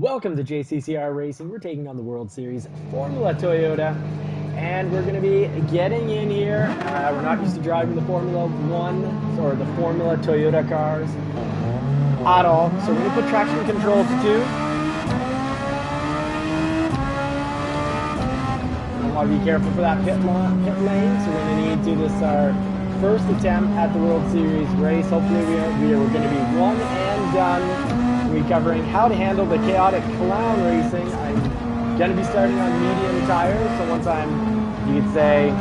Welcome to JCCR Racing. We're taking on the World Series.Formula Toyota, and we're going to be getting in here. We're not used to driving the Formula 1 or the Formula Toyota cars at all, so we're going to put traction control to 2. I want to be careful for that pit lane, so we're going to need to. This is our first attempt at the World Series race. Hopefully we are going to be one and done. We're covering how to handle the chaotic clown racing. I'm going to be starting on medium tires, so once I'm, you could say,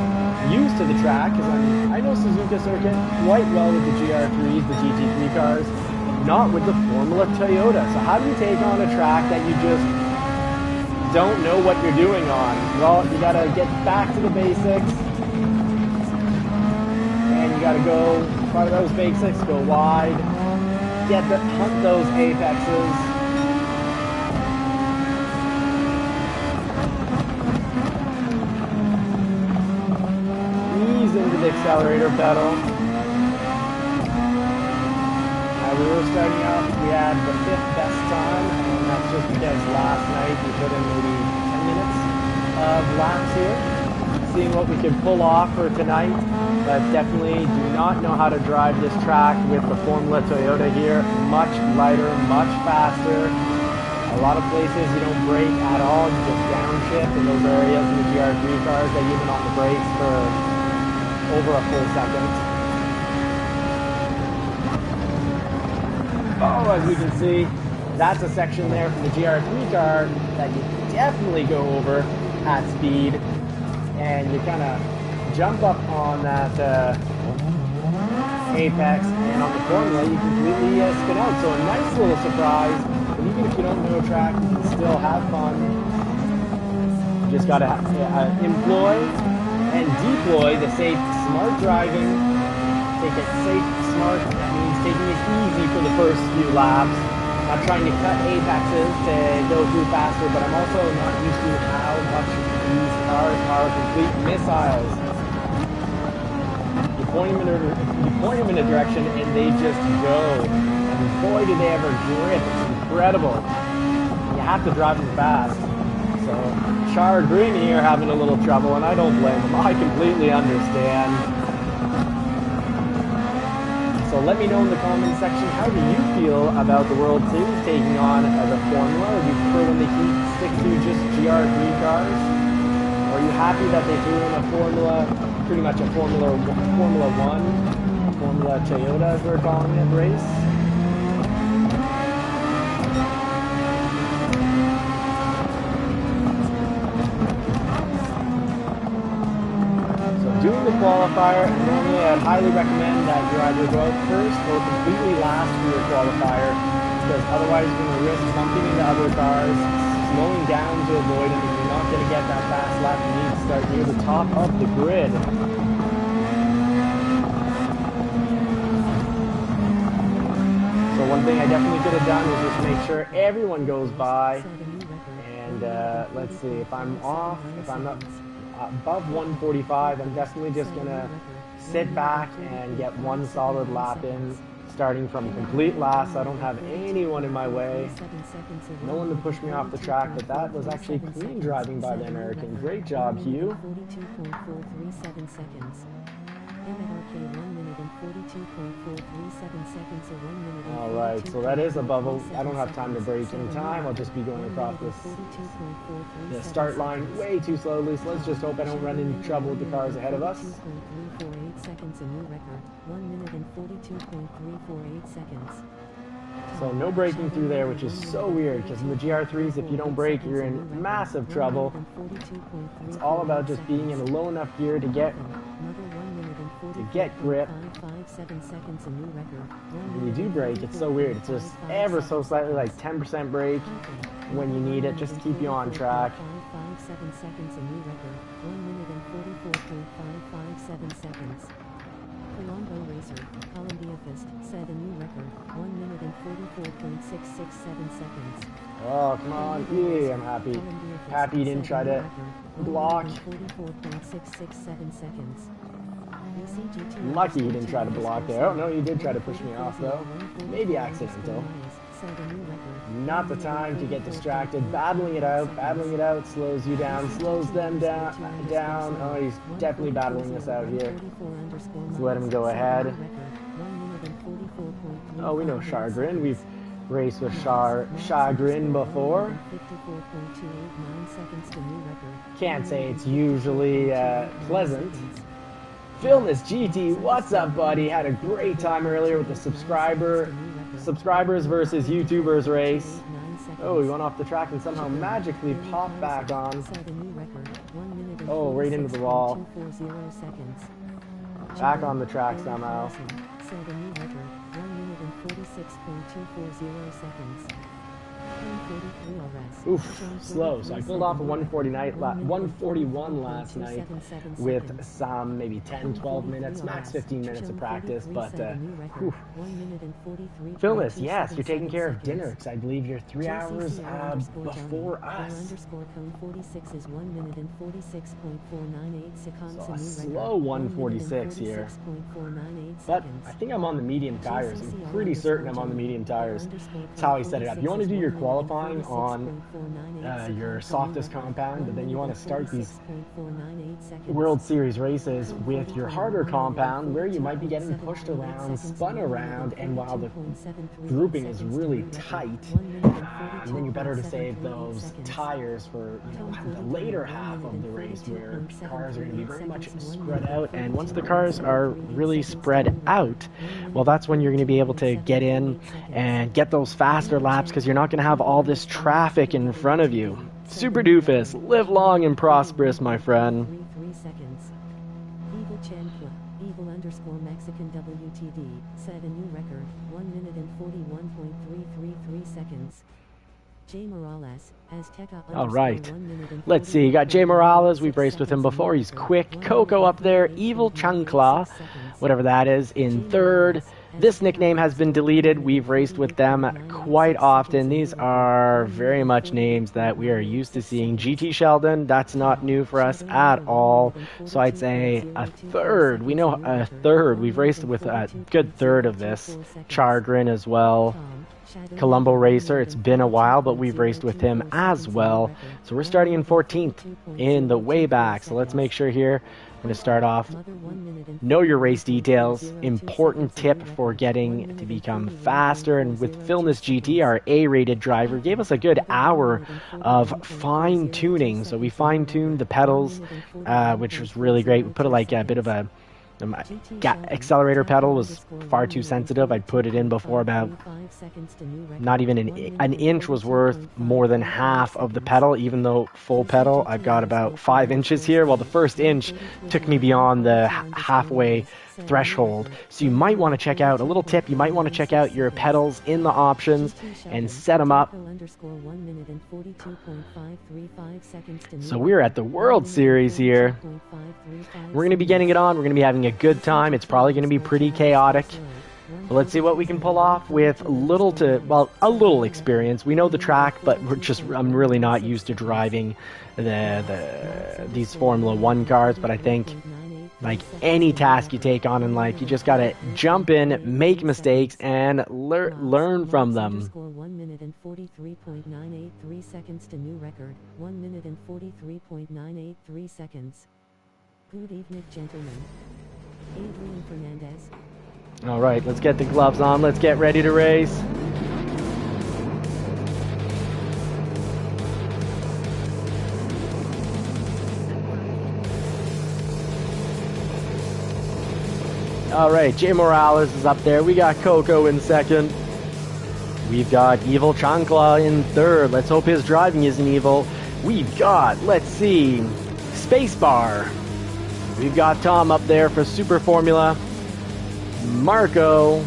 used to the track, because I know Suzuka circuit quite well with the GR3s, the GT3 cars, not with the Formula Toyota. So how do you take on a track that you just don't know what you're doing on? Well, you got to get back to the basics, and you got to go, part of those basics, go wide, hunt those apexes. Ease into the accelerator pedal. We were starting out, we had the 5th best time, and that's just because last night we put in maybe 10 minutes of laps here, seeing what we could pull off for tonight. But definitely do not know how to drive this track with the Formula Toyota here. Much lighter, much faster. A lot of places you don't brake at all, you just downshift in those areas in the GR3 cars that you've been on the brakes for over a full second. Oh, as we can see, that's a section there from the GR3 car that you definitely go over at speed, and you kind of jump up on that apex, and on the Formula you completely spin out. So a nice little surprise, and even if you don't know a track, you can still have fun. You just got to employ and deploy the safe, smart driving. Take it safe, smart, that means taking it easy for the first few laps. Not trying to cut apexes to go through faster, but I'm also not used to how much these cars are complete missiles. You point them in a direction and they just go. And boy, do they ever grip. It's incredible. You have to drive them fast. So, Char Green here having a little trouble, and I don't blame him. I completely understand. So let me know in the comment section, how do you feel about the World Series taking on the Formula? Or do you prefer when they stick to just GR3 cars? Or are you happy that they threw in a Formula, pretty much a Formula 1, a Formula Toyota as we're calling it, race? So doing the qualifier, normally I'd highly recommend that you either go out first or completely last for your qualifier, because otherwise you're going to risk bumping into other cars, slowing down to avoid them, and you're not going to get that fast lap. You need to start near the top of the grid. So one thing I definitely could have done was just make sure everyone goes by, and let's see, if I'm off, if I'm not above 145, I'm definitely just going to sit back and get one solid lap in, starting from complete last. I don't have anyone in my way, no one to push me off the track, but that was actually clean driving by the American. Great job, Hugh. Alright, so that is above, I don't have time to brake in time, I'll just be going across the start line way too slowly, so let's just hope I don't run into trouble with the cars ahead of us. So no braking through there, which is so weird, because in the GR3s, if you don't brake, you're in massive trouble. It's all about just being in a low enough gear to get grip. When you do brake, it's so weird. It's just ever so slightly, like 10% brake when you need it, just to keep you on track. Colombo racer, Columbia Fist, set a new record, 1 minute and 44.667 seconds. Oh, come on. Yeah, I'm happy. Happy you didn't try to block. 44.667 seconds. Lucky he didn't try to block there. Oh, no, he did try to push me off, though. Maybe accidental. Set a new record. Not the time to get distracted. Battling it out slows you down, slows them down. Oh, he's definitely battling us out here. Let's let him go ahead. Oh, we know Chagrin. We've raced with Chagrin before. Can't say it's usually pleasant. Philness GT, what's up, buddy? Had a great time earlier with the subscribers versus YouTubers race. Oh, he went off the track and somehow magically popped back on. Oh, right into the wall. Back on the track somehow. Oof, slow. So I pulled off a 141 last night with some maybe 10, 12 minutes, max 15 minutes of practice. But, Phyllis, yes, you're taking care of dinner because I believe you're 3 hours before us. So a slow 146 here. But I think I'm on the medium tires. I'm pretty certain I'm on the medium tires. That's how I set it up. You want to do your qualifying on your softest compound, but then you want to start these World Series races with your harder compound where you might be getting pushed around, spun around, and while the grouping is really tight, and then you're better to save those tires for the later half of the race where cars are going to be very much spread out. And once the cars are really spread out, well, that's when you're going to be able to get in and get those faster laps because you're not going to have all this traffic in front of you. Super Doofus, live long and prosperous, my friend. Evil_Mexican WTD set a new record, 1 minute and 41.333 seconds. Jay Morales, Azteca. All right, let's see. You got Jay Morales. We've raced with him before. He's quick. Coco up there. Evil Chancla, whatever that is, in third. This nickname has been deleted. We've raced with them quite often. These are very much names that we are used to seeing. GT Sheldon, that's not new for us at all. So I'd say a third. We know a third. We've raced with a good third of this. Chagrin as well. Colombo Racer, it's been a while, but we've raced with him as well. So we're starting in 14th in the way back. So let's make sure here. I'm going to start off, know your race details, important tip for getting to become faster. And with Philness GT, our A-rated driver, gave us a good hour of fine-tuning. So we fine-tuned the pedals, which was really great. We put a bit of a accelerator pedal was far too sensitive. I'd put it in before about not even an inch was worth more than half of the pedal, even though full pedal I've got about 5 inches here. Well, the first inch took me beyond the halfway threshold. So you might want to check out, a little tip, you might want to check out your pedals in the options and set them up. So we're at the World Series here. We're going to be getting it on. We're going to be having a good time. It's probably going to be pretty chaotic. But let's see what we can pull off with a little experience. We know the track, but I'm really not used to driving these Formula 1 cars, but I think like any task you take on in life, you just got to jump in, make mistakes, and learn from them. 1 minute and 43.983 seconds to new record. 1 minute and 43.983 seconds. Good evening, gentlemen. Adrian Fernandez. All right, let's get the gloves on. Let's get ready to race. All right, Jay Morales is up there. We got Coco in second. We've got Evil Chancla in third. Let's hope his driving isn't evil. We've got, let's see, Spacebar. We've got Tom up there for Super Formula. Marco,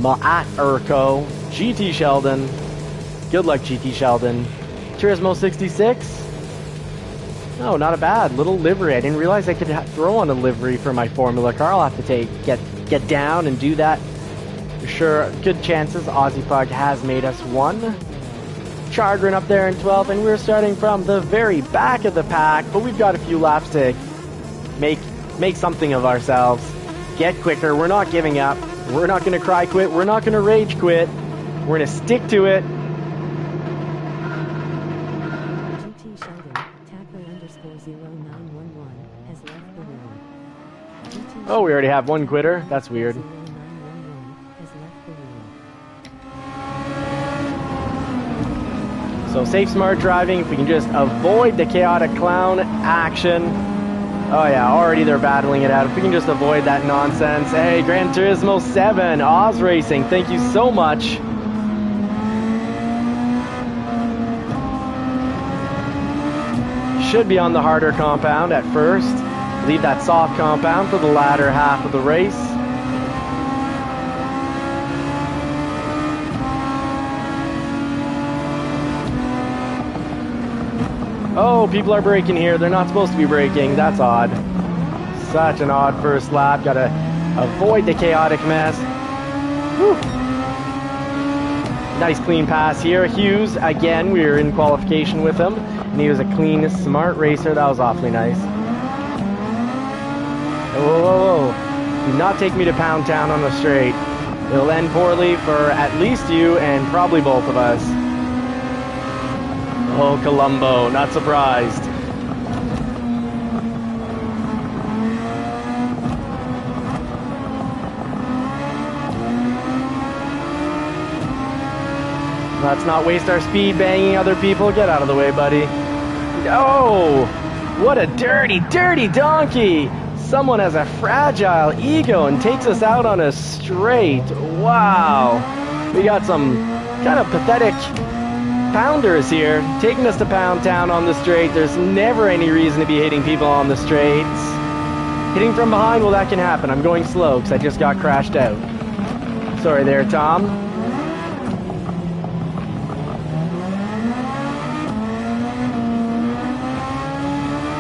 Maat Urko, GT Sheldon. Good luck, GT Sheldon. Turismo 66. Oh, not a bad little livery. I didn't realize I could throw on a livery for my Formula car. I'll have to get down and do that. For sure, good chances. Aussie Pug has made us one. Chagrin up there in 12th, and we're starting from the very back of the pack, but we've got a few laps to make something of ourselves. Get quicker. We're not giving up. We're not going to cry quit. We're not going to rage quit. We're going to stick to it. GT Sheldon, Tacker_0911, has left the room. GT Oh, we already have one quitter. That's weird. 0911 has left the room. So safe, smart driving. If we can just avoid the chaotic clown action. Oh yeah, already they're battling it out. If we can just avoid that nonsense. Hey, Gran Turismo 7, Oz Racing, thank you so much. Should be on the harder compound at first. Leave that soft compound for the latter half of the race. Oh, people are braking here. They're not supposed to be braking. That's odd. Such an odd first lap. Gotta avoid the chaotic mess. Whew. Nice clean pass here. Hughes, again, we were in qualification with him. And he was a clean, smart racer. That was awfully nice. Whoa, whoa, whoa. Do not take me to Pound Town on the straight. It'll end poorly for at least you and probably both of us. Oh, Colombo, not surprised. Let's not waste our speed banging other people. Get out of the way, buddy. Oh, what a dirty, dirty donkey. Someone has a fragile ego and takes us out on a straight. Wow. We got some kind of pathetic pounders here, taking us to Pound Town on the straight. There's never any reason to be hitting people on the straights. Hitting from behind, well, that can happen. I'm going slow because I just got crashed out. Sorry there, Tom.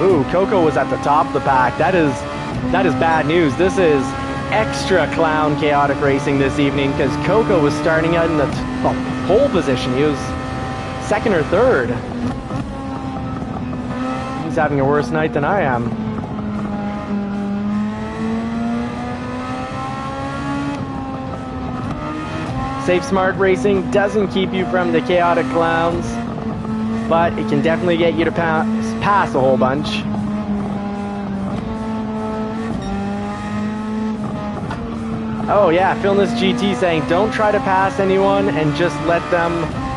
Ooh, Coco was at the top of the pack. That is bad news. This is extra clown chaotic racing this evening because Coco was starting out in the pole position. He was second or third. He's having a worse night than I am. Safe, smart racing doesn't keep you from the chaotic clowns, but it can definitely get you to pass a whole bunch. Oh yeah, Philness GT saying, don't try to pass anyone and just let them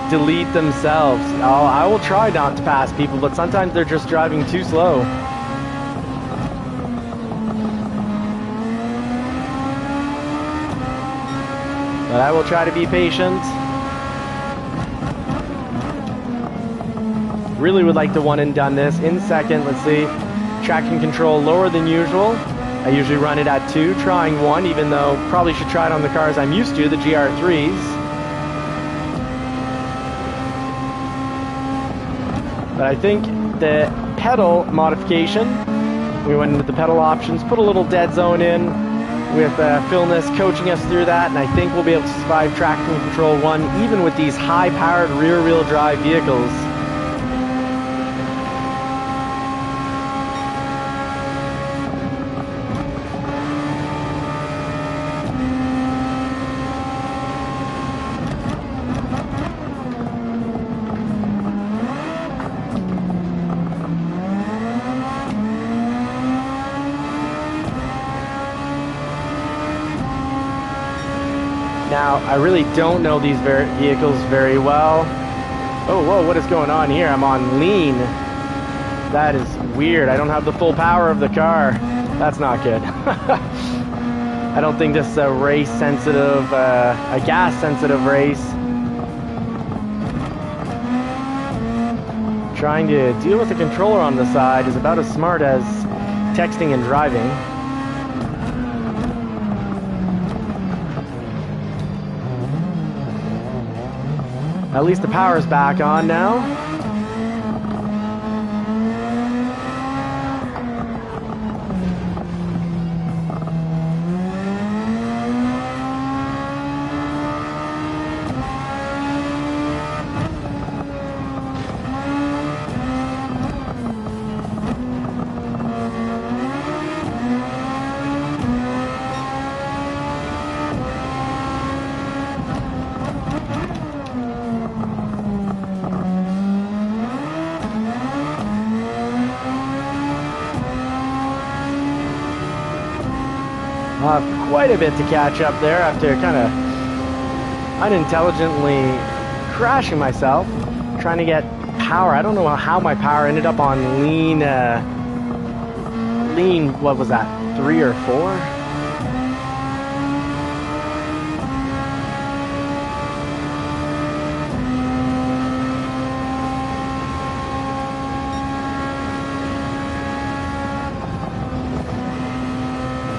delete themselves. Oh, I will try not to pass people, but sometimes they're just driving too slow. But I will try to be patient. Really would like to one and done this. In second, let's see. Traction control lower than usual. I usually run it at 2, trying 1, even though probably should try it on the cars I'm used to, the GR3s. But I think the pedal modification, we went into the pedal options, put a little dead zone in with Philness coaching us through that, and I think we'll be able to survive traction control 1 even with these high-powered rear-wheel drive vehicles. Now, I really don't know these vehicles very well. Oh, whoa, what is going on here? I'm on lean. That is weird. I don't have the full power of the car. That's not good. I don't think this is a race-sensitive, a gas-sensitive race. Trying to deal with the controller on the side is about as smart as texting and driving. At least the power's back on now. have quite a bit to catch up there after kind of unintelligently crashing myself, trying to get power. I don't know how my power ended up on lean, what was that, 3 or 4?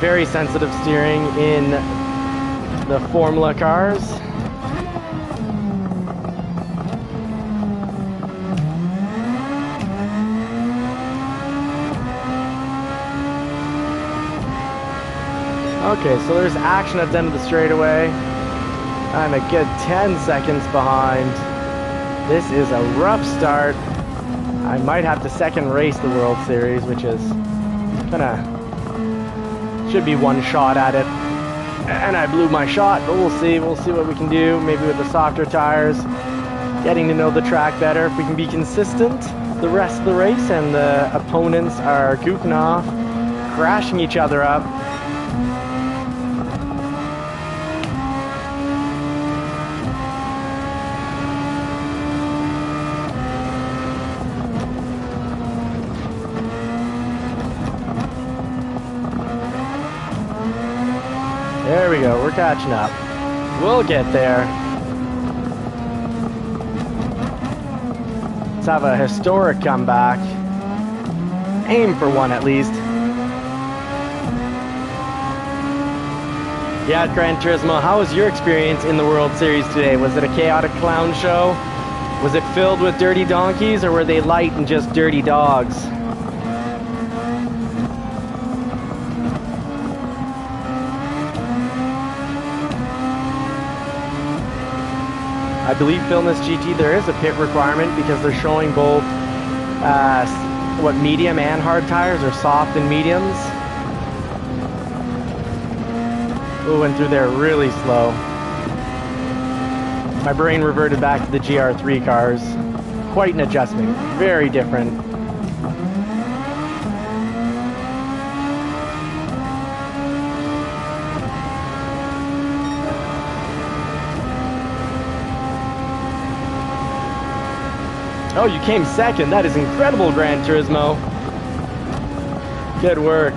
Very sensitive steering in the Formula cars. Okay, so there's action at the end of the straightaway. I'm a good 10 seconds behind. This is a rough start. I might have to second race the World Series, which is should be one shot at it. And I blew my shot, but we'll see what we can do, maybe with the softer tires, getting to know the track better. If we can be consistent the rest of the race and the opponents are goofing off, crashing each other up. There we go, we're catching up. We'll get there. Let's have a historic comeback. Aim for one at least. Yeah, Gran Turismo, how was your experience in the World Series today? Was it a chaotic clown show? Was it filled with dirty donkeys, or were they light and just dirty dogs? I believe Filmus GT there is a pit requirement because they're showing both medium and hard tires, or soft and mediums. Ooh, went through there really slow. My brain reverted back to the GR3 cars. Quite an adjustment, very different. Oh, you came second. That is incredible, Gran Turismo. Good work.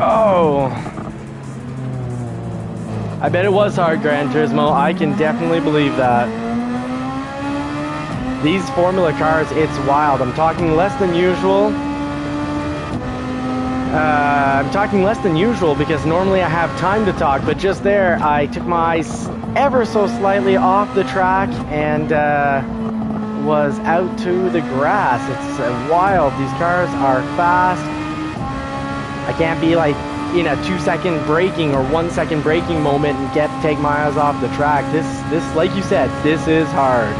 Oh, I bet it was hard, Gran Turismo. I can definitely believe that. These Formula cars, it's wild. I'm talking less than usual. Because normally I have time to talk, but just there I took my eyes ever so slightly off the track and was out to the grass. It's wild. These cars are fast. I can't be like in a 2-second braking or 1-second braking moment and take my eyes off the track. This, like you said, this is hard.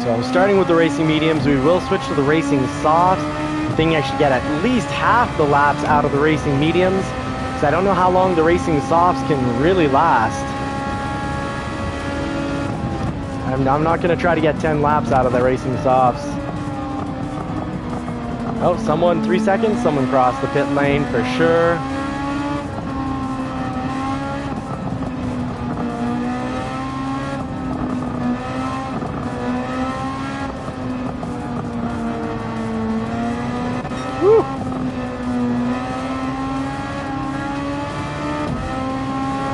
So I'm starting with the racing mediums. We will switch to the racing softs. I think I should get at least half the laps out of the racing mediums. I don't know how long the racing softs can really last. I'm not going to try to get 10 laps out of the racing softs. Oh, 3 seconds, someone crossed the pit lane for sure. Woo!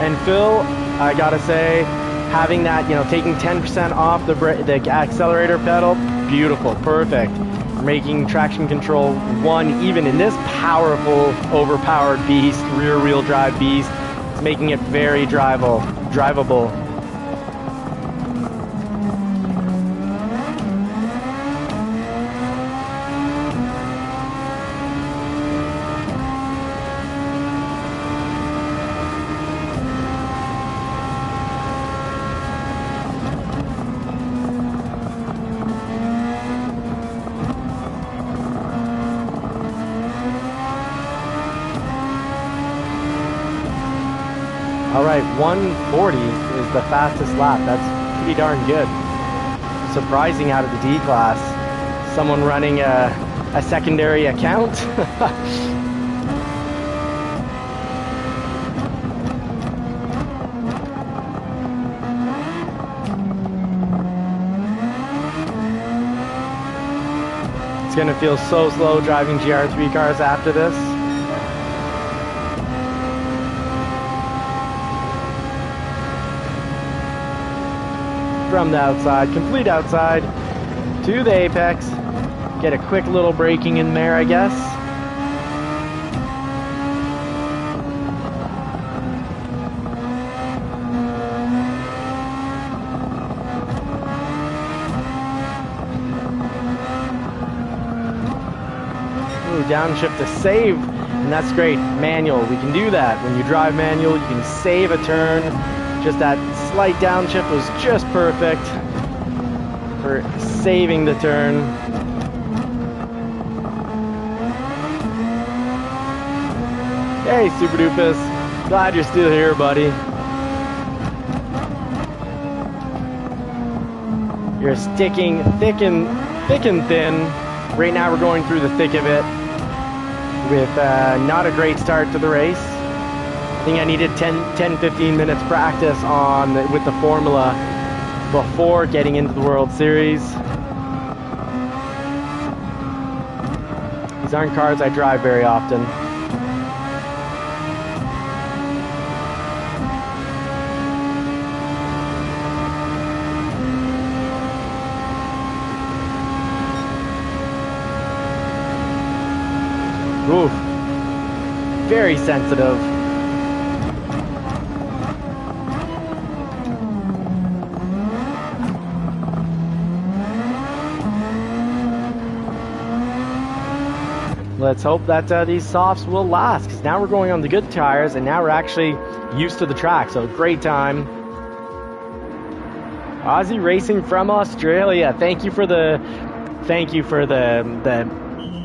And Phil, I gotta say, having that, you know, taking 10% off the accelerator pedal, beautiful, perfect. Making traction control 1 even in this powerful, overpowered beast, rear wheel drive beast. It's making it very drivable. All right, 140 is the fastest lap. That's pretty darn good. Surprising out of the D class. Someone running a secondary account. It's gonna feel so slow driving GR3 cars after this. From the outside, complete outside to the apex. Get a quick little braking in there, I guess. Ooh, downshift to save, and that's great. Manual, we can do that. When you drive manual, you can save a turn. Just that slight downshift was just perfect for saving the turn. Hey, Super Doofus. Glad you're still here, buddy. You're sticking thick and thin. Right now we're going through the thick of it with not a great start to the race. I think I needed 10-15 minutes practice with the Formula before getting into the World Series. These aren't cars I drive very often. Oof. Very sensitive. Let's hope that these softs will last, because now we're going on the good tires and now we're actually used to the track. So great time. Aussie Racing from Australia. Thank you for the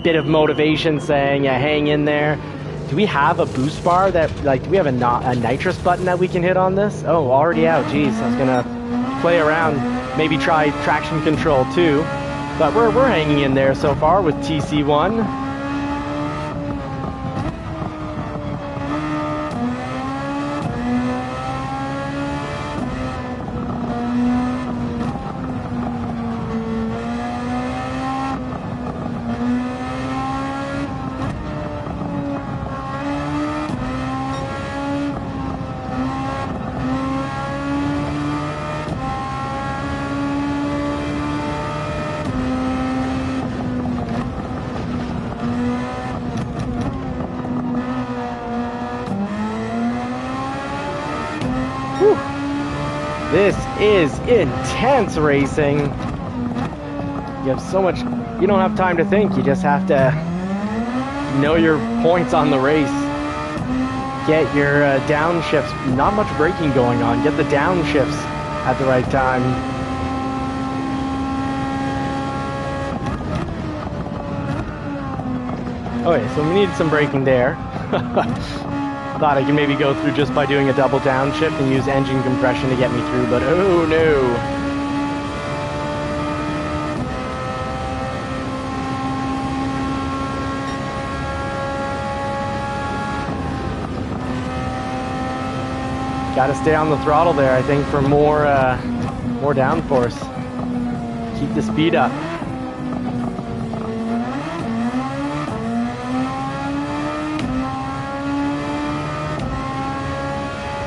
bit of motivation, saying hang in there. Do we have a boost bar that, like, do we have a nitrous button that we can hit on this? Oh, already out. Geez, I was gonna play around, maybe try traction control too. But we're hanging in there so far with TC1. This is intense racing. You have so much, you don't have time to think. You just have to know your points on the race. Get your downshifts, not much braking going on. Get the downshifts at the right time. Okay, so we needed some braking there. Thought I could maybe go through just by doing a double downshift and use engine compression to get me through, but oh no. Got to stay on the throttle there, I think, for more downforce. Keep the speed up.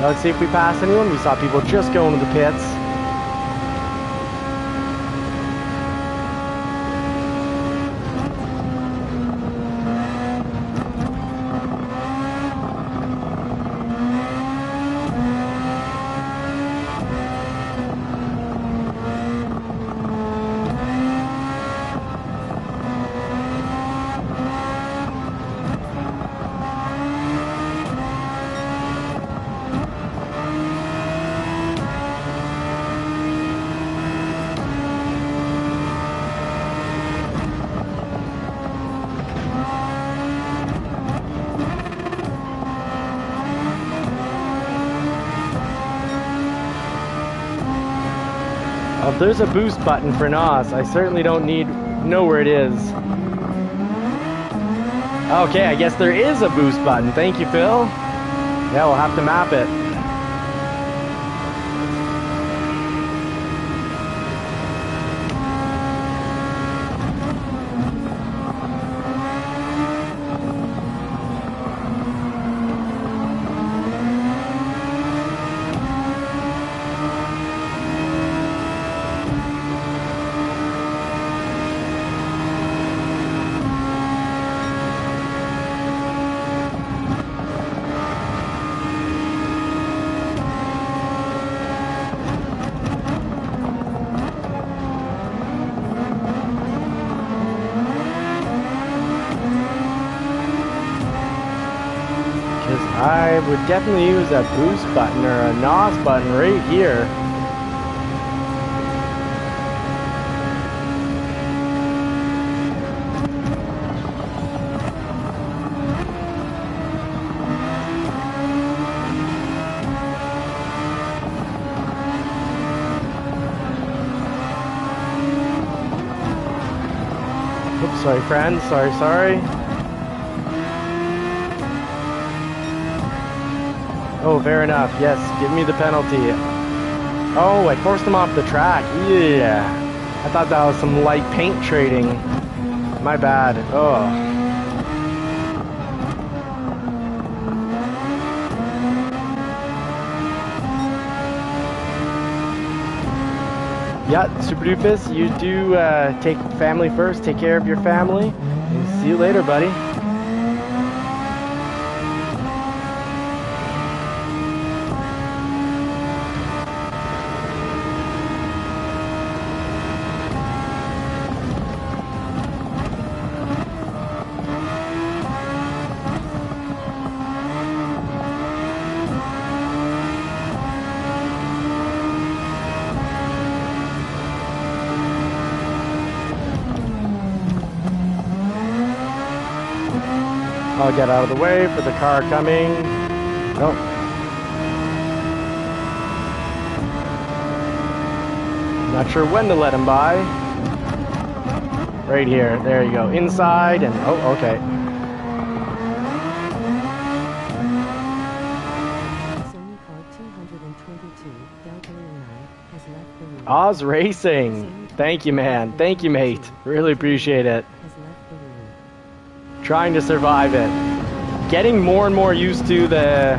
Let's see if we pass anyone. We saw people just going to the pits. Oh, there's a boost button for NOS. I certainly don't know where it is. Okay, I guess there is a boost button. Thank you, Phil. Yeah, we'll have to map it. I would definitely use a boost button or a NOS button right here. Oops, sorry friends, sorry. Oh, fair enough. Yes, give me the penalty. Oh, I forced him off the track. Yeah. I thought that was some light paint trading. My bad. Oh. Yeah, Super Doofus, you do take family first. Take care of your family. And see you later, buddy. I'll get out of the way for the car coming. Nope. Not sure when to let him by. Right here. There you go. Inside and... oh, okay. Oz Racing. Thank you, man. Thank you, mate. Really appreciate it. Trying to survive it. Getting more and more used to the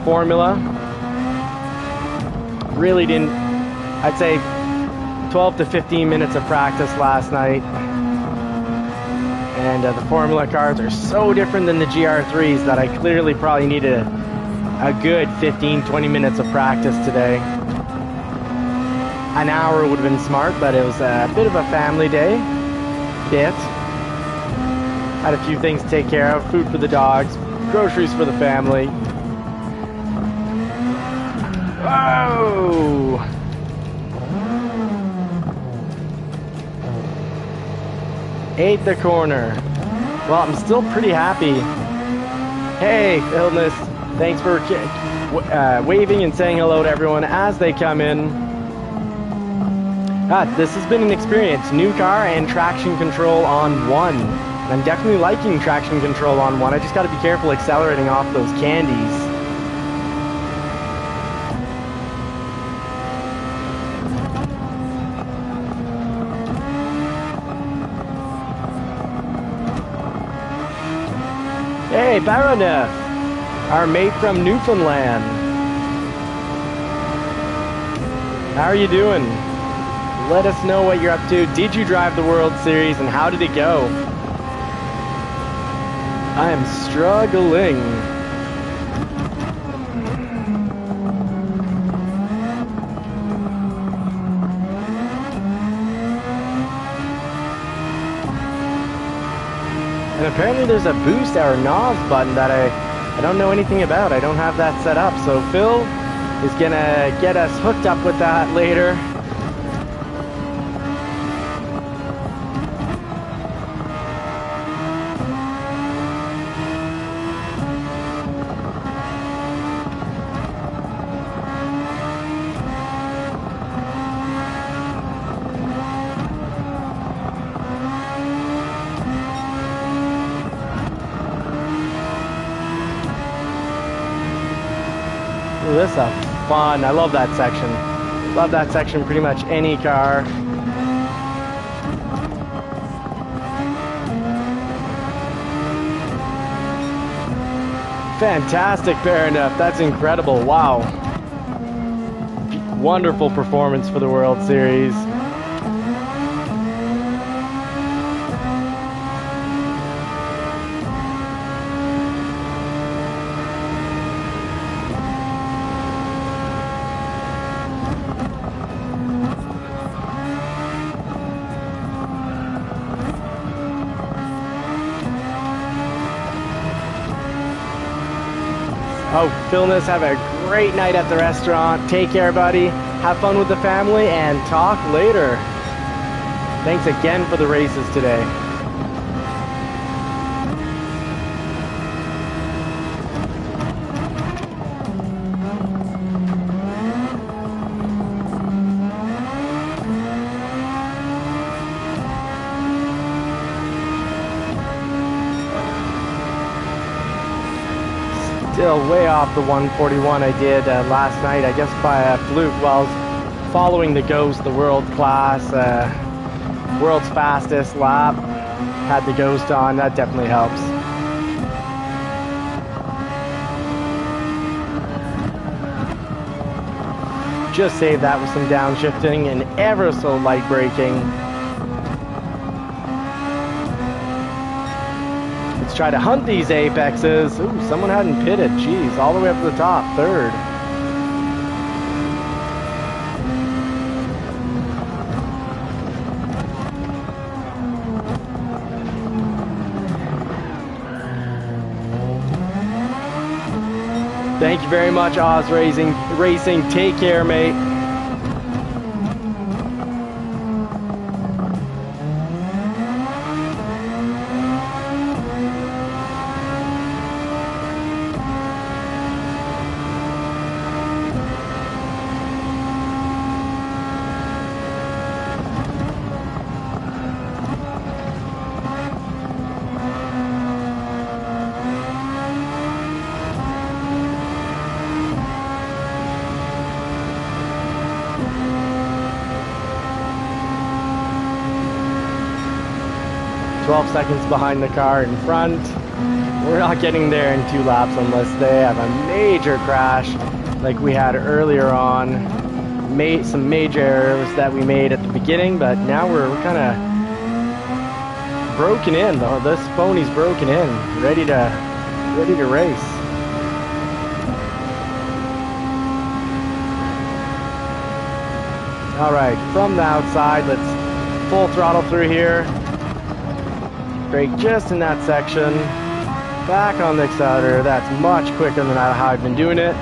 formula. Really didn't... I'd say 12 to 15 minutes of practice last night. And the formula cars are so different than the GR3s that I clearly probably needed a good 15-20 minutes of practice today. An hour would have been smart, but it was a bit of a family day. Had a few things to take care of. Food for the dogs, groceries for the family. Whoa! Ate the corner. Well, I'm still pretty happy. Hey, Illness. Thanks for waving and saying hello to everyone as they come in. This has been an experience. New car and traction control on one. I'm definitely liking traction control on one. I just got to be careful accelerating off those candies. Hey, Baronef, our mate from Newfoundland. How are you doing? Let us know what you're up to. Did you drive the World Series and how did it go? I am struggling. And apparently there's a boost or NOS button that I don't know anything about. I don't have that set up. So Phil is gonna get us hooked up with that later. Ooh, this is fun. I love that section. Love that section, pretty much any car. Fantastic pairing up. That's incredible. Wow. Wonderful performance for the World Series. Oh, Phil and us have a great night at the restaurant. Take care, buddy. Have fun with the family and talk later. Thanks again for the races today. Still way off the 141 I did last night, I guess by a fluke while I was following the Ghost, the world class, world's fastest lap. Had the Ghost on, that definitely helps. Just saved that with some downshifting and ever so light braking. Try to hunt these apexes. Ooh, someone hadn't pitted. Jeez, all the way up to the top, third. Thank you very much, Oz Racing. Take care, mate. Seconds behind the car in front. We're not getting there in 2 laps unless they have a major crash like we had earlier on. Some major errors that we made at the beginning, but now we're kind of broken in. This pony's broken in, ready to race. All right, from the outside, let's full throttle through here. Brake just in that section. Back on the accelerator. That's much quicker than how I've been doing it.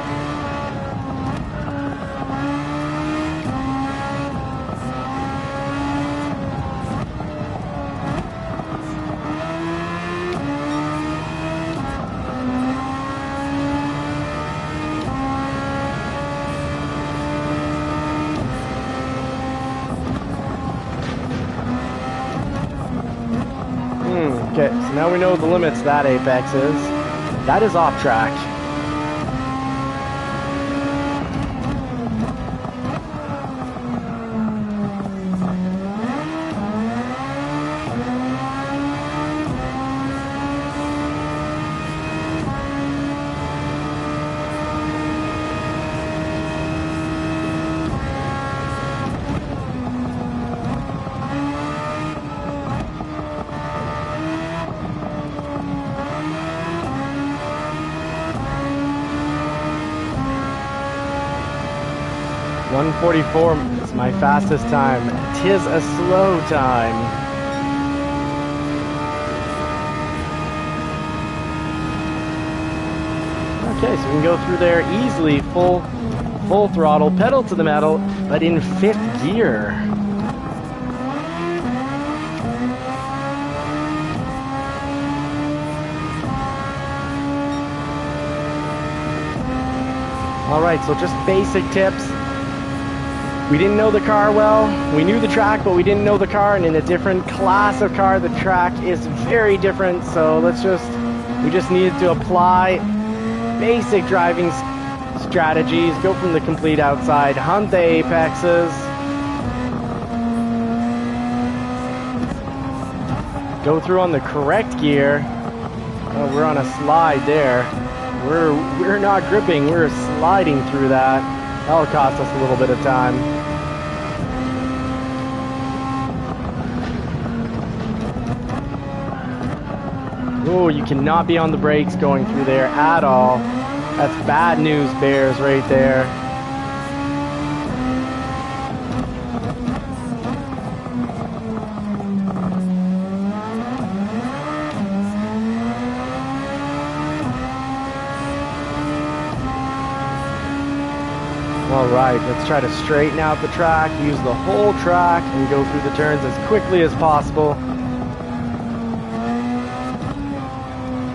Okay, so now we know the limits that apex is. That is off track. 1:44 is my fastest time. 'Tis a slow time. Okay, so we can go through there easily, full throttle, pedal to the metal, but in 5th gear. All right, so just basic tips. We didn't know the car well. We knew the track, but we didn't know the car, and in a different class of car, the track is very different. So we just needed to apply basic driving strategies, go from the complete outside, hunt the apexes, go through on the correct gear. Oh, we're on a slide there. We're not gripping, we're sliding through that. That'll cost us a little bit of time. Oh, you cannot be on the brakes going through there at all. That's bad news, Bears, right there. Alright, let's try to straighten out the track, use the whole track, and go through the turns as quickly as possible.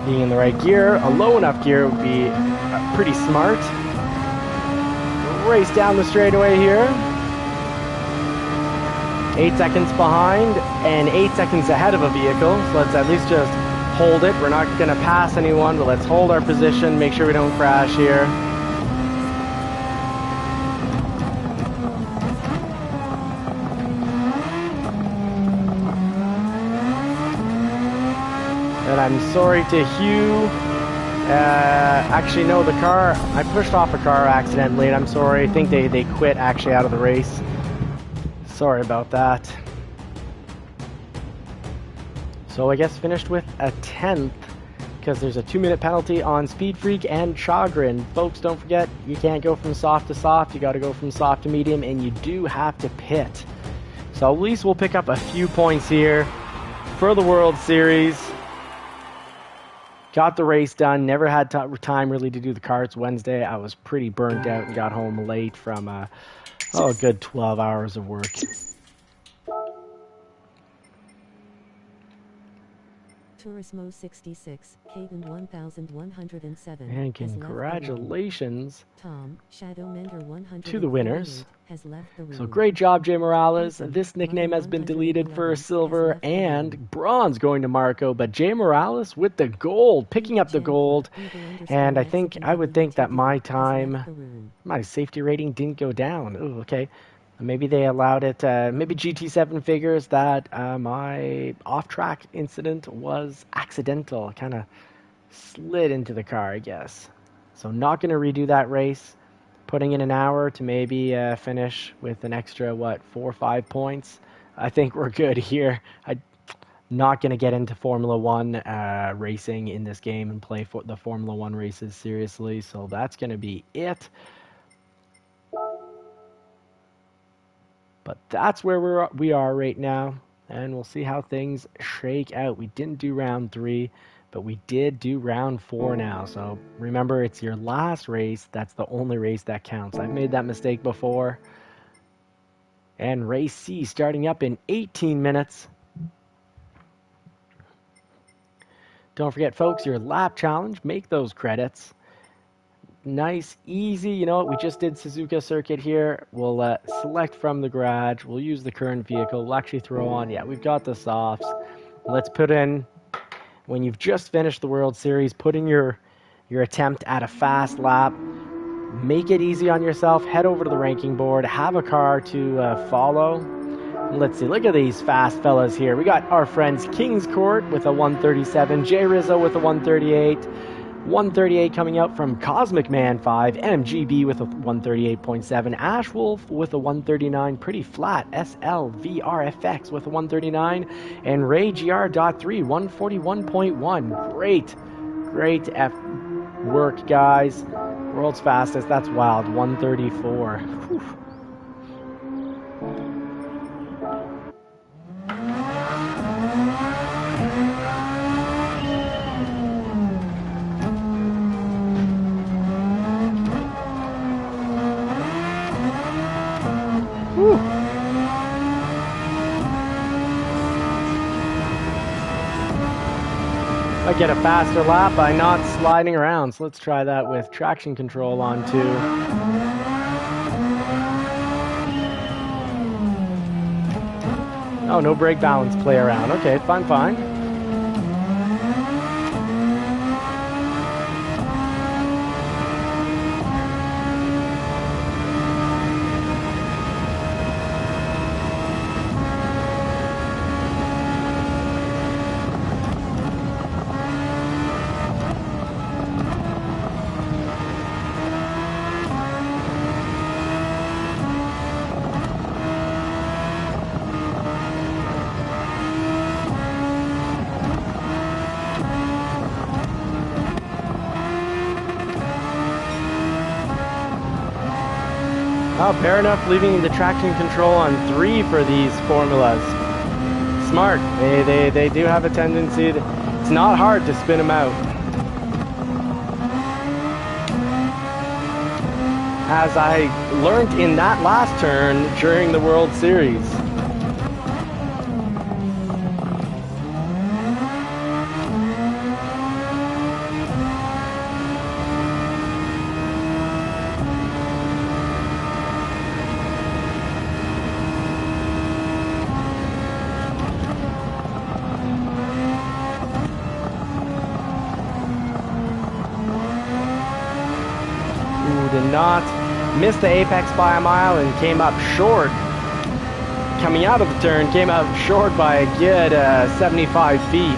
Being in the right gear, a low enough gear would be pretty smart. Race down the straightaway here. 8 seconds behind and 8 seconds ahead of a vehicle, so let's at least just hold it. We're not going to pass anyone, but let's hold our position, make sure we don't crash here. And I'm sorry to Hugh. Actually, no, the car, I pushed off a car accidentally, and I'm sorry. I think they quit actually out of the race. Sorry about that. So I guess finished with a 10th, because there's a 2-minute penalty on Speed Freak and Chagrin. Folks, don't forget, you can't go from soft to soft. You got to go from soft to medium, and you do have to pit. So at least we'll pick up a few points here for the World Series. Got the race done, never had time really to do the carts Wednesday. I was pretty burnt out and got home late from a good 12 hours of work. Turismo 66, Caden 1107. And congratulations Tom, Shadow Mender 100 to the winners. Has left the room. So great job, Jay Morales. This nickname has been deleted for silver and bronze going to Marco, but Jay Morales with the gold, picking up the gold. And I would think that my safety rating didn't go down. Ooh, okay. Maybe they allowed it, maybe GT7 figures that my off-track incident was accidental. Kind of slid into the car, I guess. So not going to redo that race. Putting in an hour to maybe finish with an extra, 4 or 5 points. I think we're good here. I'm not going to get into Formula 1 racing in this game and play for the Formula 1 races seriously. So that's going to be it. But that's where we are right now, and we'll see how things shake out. We didn't do round 3, but we did do round 4 now. So remember, it's your last race. That's the only race that counts. I've made that mistake before. And race C starting up in 18 minutes. Don't forget, folks, your lap challenge. Make those credits. Nice, easy. You know what? We just did Suzuka circuit here. We'll select from the garage. We'll use the current vehicle. We'll actually throw on. Yeah, we've got the softs. Let's put in, when you've just finished the World Series, put in your attempt at a fast lap. Make it easy on yourself. Head over to the ranking board. Have a car to follow. Let's see. Look at these fast fellas here. We got our friends Kings Court with a 137. Jay Rizzo with a 138. 138 coming out from Cosmic Man 5, MGB with a 138.7, Ash Wolf with a 139, pretty flat, SLVRFX with a 139, and Ray GR.3, 141.1. Great work, guys. World's fastest, that's wild, 134. Whew. might get a faster lap by not sliding around. So let's try that with traction control on 2. Oh, no brake balance play around. Okay, fine. Oh, fair enough, leaving the traction control on 3 for these formulas. Smart. They do have a tendency to, it's not hard to spin them out. As I learned in that last turn during the World Series. Did not miss the apex by a mile and came up short. Coming out of the turn, came up short by a good 75 feet.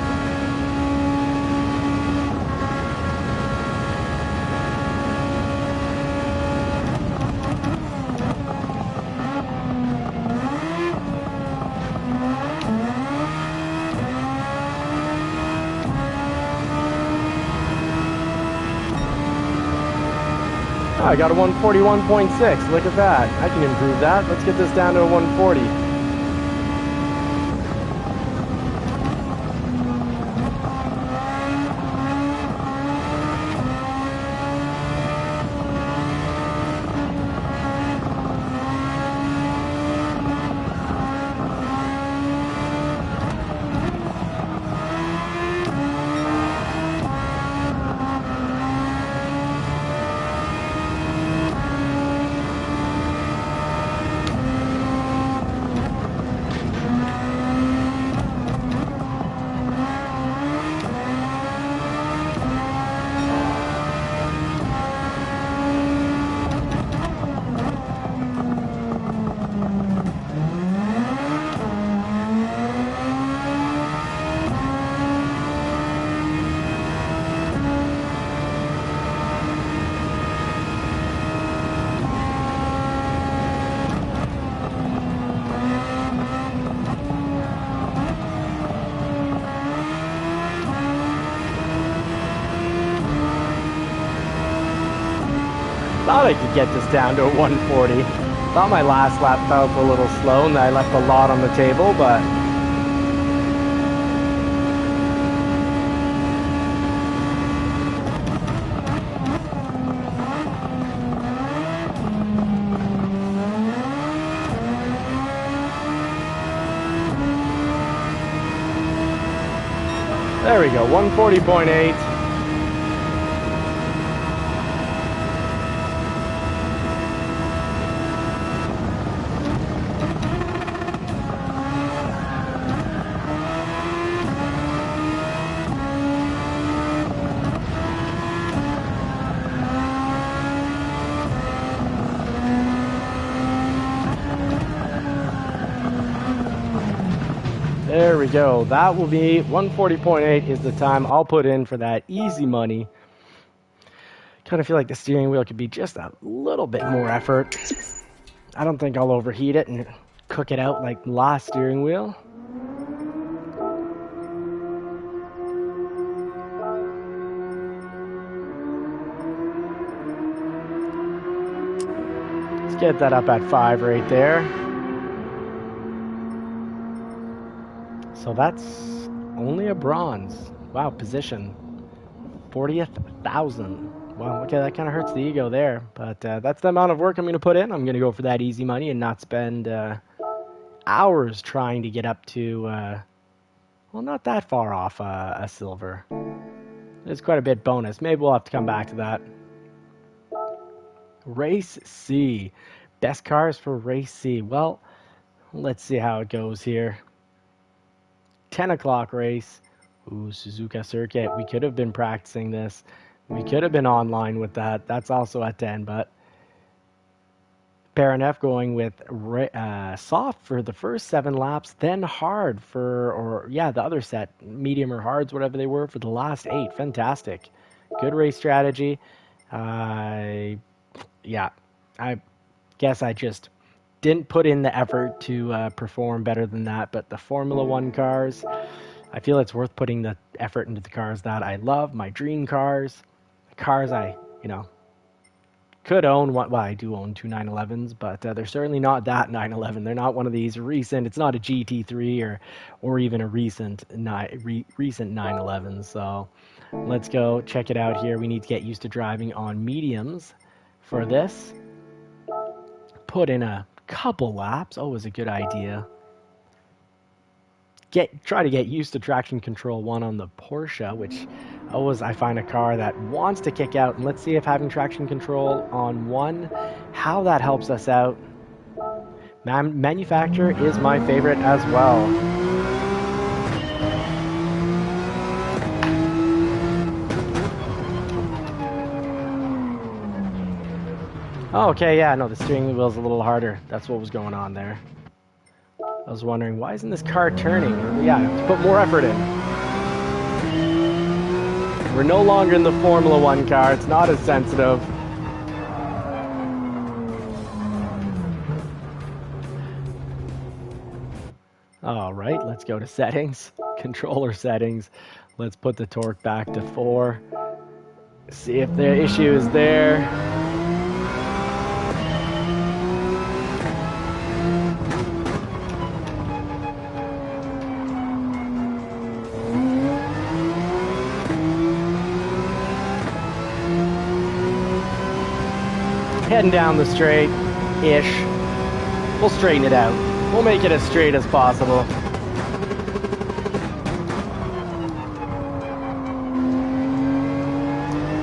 I got a 141.6. Look at that. I can improve that. Let's get this down to a 140. Thought I could get this down to a 140. Thought my last lap felt a little slow and I left a lot on the table, but there we go, 140.8. There we go. That will be 140.8 is the time I'll put in for that easy money. Kind of feel like the steering wheel could be just a little bit more effort. I don't think I'll overheat it and cook it out like last steering wheel. Let's get that up at 5 right there. So that's only a bronze. Wow, position 40th thousand. Well, okay, that kind of hurts the ego there, but that's the amount of work I'm going to put in. I'm going to go for that easy money and not spend hours trying to get up to, well, not that far off a silver. There's quite a bit bonus. Maybe we'll have to come back to that. Race C. Best cars for Race C. Well, let's see how it goes here. 10 o'clock race. Ooh, Suzuka Circuit. We could have been practicing this. We could have been online with that. That's also at 10, but Baron going with soft for the first 7 laps, then hard for, the other set, medium or hards, whatever they were, for the last 8. Fantastic. Good race strategy. I guess I just didn't put in the effort to perform better than that, but the Formula 1 cars, I feel it's worth putting the effort into the cars that I love, my dream cars, the cars I, could own. Well, I do own 2 911s, but they're certainly not that 911. They're not one of these recent. It's not a GT3 or even a recent 911. So let's go check it out here. We need to get used to driving on mediums for this. Put in a couple laps. Always a good idea. Try to get used to traction control 1 on the Porsche, which always I find a car that wants to kick out. And let's see if having traction control on 1, how that helps us out. Manufacturer is my favorite as well. Oh, okay, yeah, no, the steering wheel's a little harder. That's what was going on there. I was wondering, why isn't this car turning? Yeah, I have to put more effort in. We're no longer in the Formula 1 car. It's not as sensitive. All right, let's go to settings. Controller settings. Let's put the torque back to 4. See if the issue is there. Heading down the straight-ish. We'll straighten it out. We'll make it as straight as possible.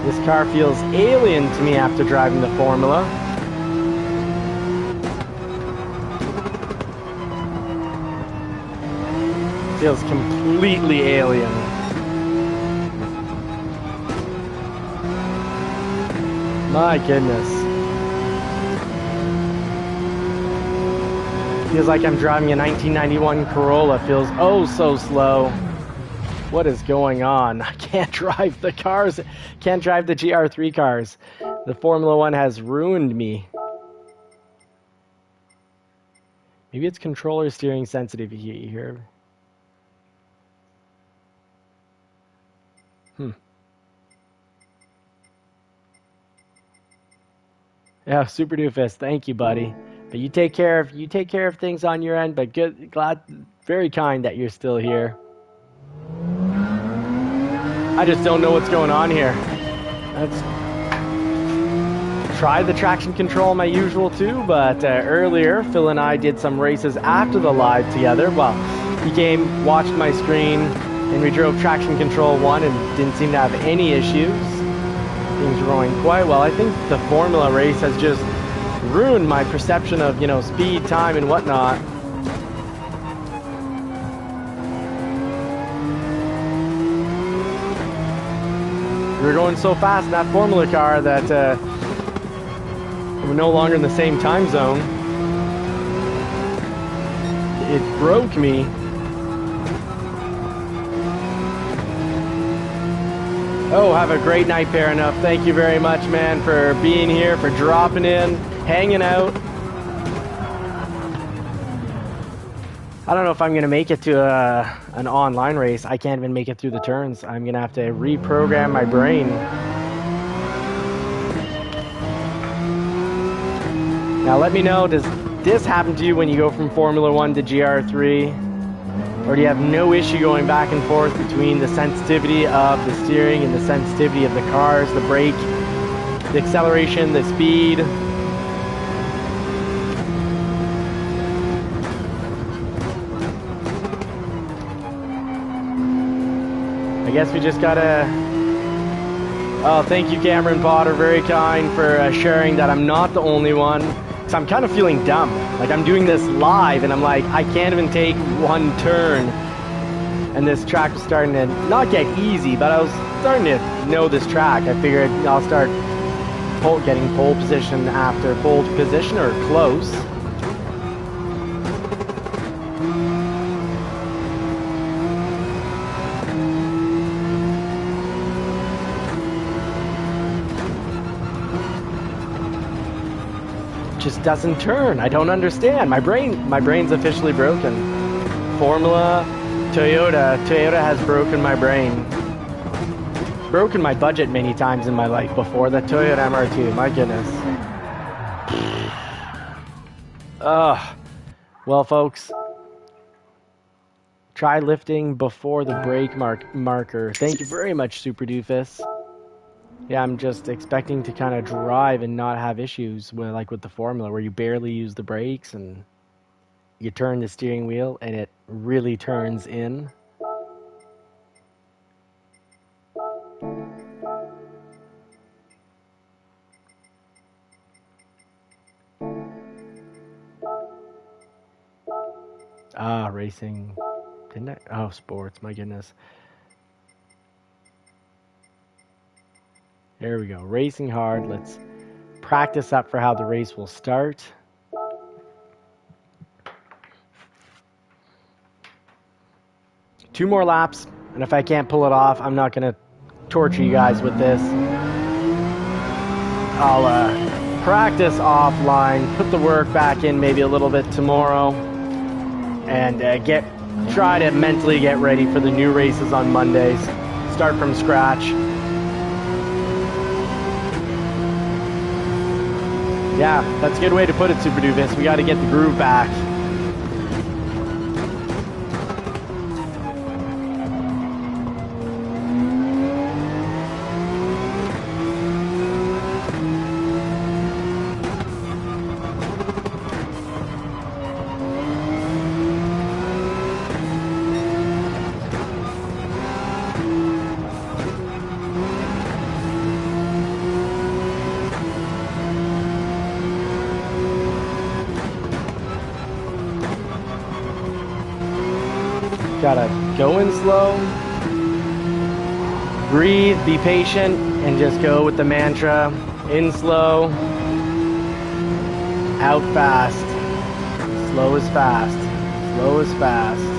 This car feels alien to me after driving the Formula. Feels completely alien. My goodness. Feels like I'm driving a 1991 Corolla. Feels oh so slow. What is going on? I can't drive the cars. Can't drive the GR3 cars. The Formula 1 has ruined me. Maybe it's controller steering sensitive here. Yeah, Super Doofus. Thank you, buddy. But you take care of things on your end, but very kind that you're still here. I just don't know what's going on here. Let's try the traction control my usual too, but earlier Phil and I did some races after the live together. Well, he watched my screen, and we drove traction control 1 and didn't seem to have any issues. Things were going quite well. I think the Formula race has just ruined my perception of, speed, time, and whatnot. We were going so fast in that Formula car that we're no longer in the same time zone. It broke me. Oh, have a great night, Fair Enough. Thank you very much, man, for being here, for dropping in, hanging out. I don't know if I'm going to make it to an online race. I can't even make it through the turns. I'm going to have to reprogram my brain. Now let me know, does this happen to you when you go from Formula 1 to GR3? Or do you have no issue going back and forth between the sensitivity of the steering and the sensitivity of the cars, the brake, the acceleration, the speed? I guess we just gotta Oh, thank you, Cameron Potter. Very kind for sharing that I'm not the only one. Because I'm kind of feeling dumb. Like, I'm doing this live, and I'm like, I can't even take one turn. And this track was starting to not get easy, but I was starting to know this track. I figured I'll start getting pole position after pole position, or close. Just doesn't turn. I don't understand. My brain's officially broken. Formula Toyota has broken my brain. Broken my budget many times in my life before. The Toyota MR2, my goodness. Ugh. Well, folks, try lifting before the brake marker. Thank you very much, Super Doofus. Yeah, I'm just expecting to kind of drive and not have issues with the formula, where you barely use the brakes and you turn the steering wheel and it really turns in. Ah, racing. Didn't I? Oh, sports, my goodness. There we go. Racing hard. Let's practice up for how the race will start. Two more laps, and if I can't pull it off, I'm not going to torture you guys with this. I'll practice offline, put the work back in maybe a little bit tomorrow, and try to mentally get ready for the new races on Mondays. Start from scratch. Yeah, that's a good way to put it, Super Duvis. We got to get the groove back. Gotta go in slow, breathe, be patient, and just go with the mantra. In slow, out fast. Slow is fast. Slow is fast.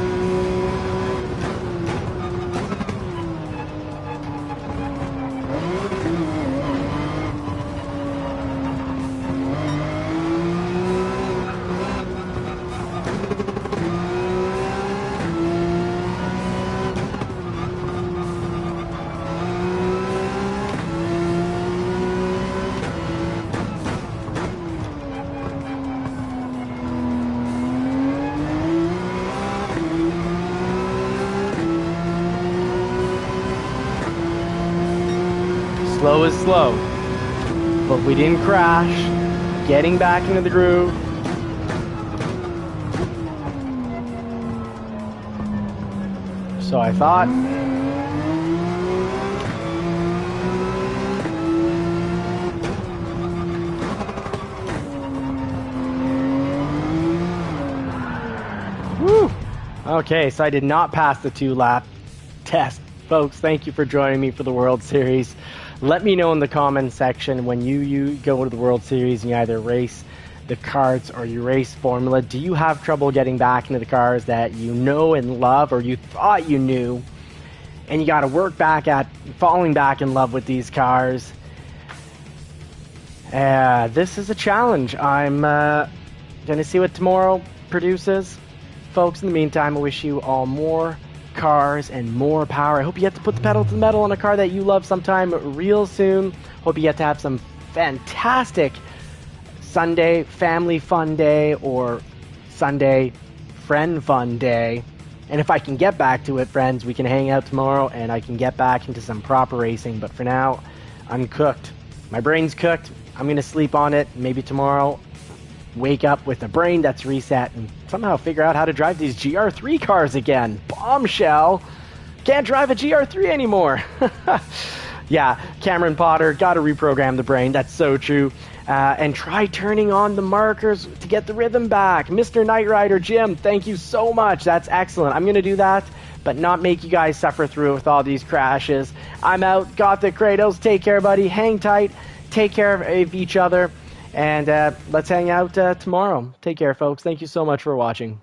Slow is slow, but we didn't crash. Getting back into the groove. So I thought. Woo! Okay, so I did not pass the 2-lap test. Folks, thank you for joining me for the World Series. Let me know in the comments section when you go to the World Series and you either race the karts or you race Formula. Do you have trouble getting back into the cars that you know and love, or you thought you knew, and you got to work back at falling back in love with these cars? This is a challenge. I'm going to see what tomorrow produces. Folks, in the meantime, I wish you all more cars and more power. I hope you get to put the pedal to the metal on a car that you love sometime real soon. Hope you get to have some fantastic Sunday family fun day or Sunday friend fun day. And if I can get back to it, friends, we can hang out tomorrow and I can get back into some proper racing. But for now, I'm cooked. My brain's cooked. I'm going to sleep on it. Maybe tomorrow, wake up with a brain that's reset and somehow figure out how to drive these GR3 cars again. Bombshell! Can't drive a GR3 anymore. Yeah, Cameron Potter, got to reprogram the brain. That's so true. And try turning on the markers to get the rhythm back. Mr. Knight Rider, Jim, thank you so much. That's excellent. I'm going to do that, but not make you guys suffer through it with all these crashes. I'm out. Gothic Kratos, take care, buddy. Hang tight. Take care of each other. And let's hang out tomorrow. Take care, folks. Thank you so much for watching.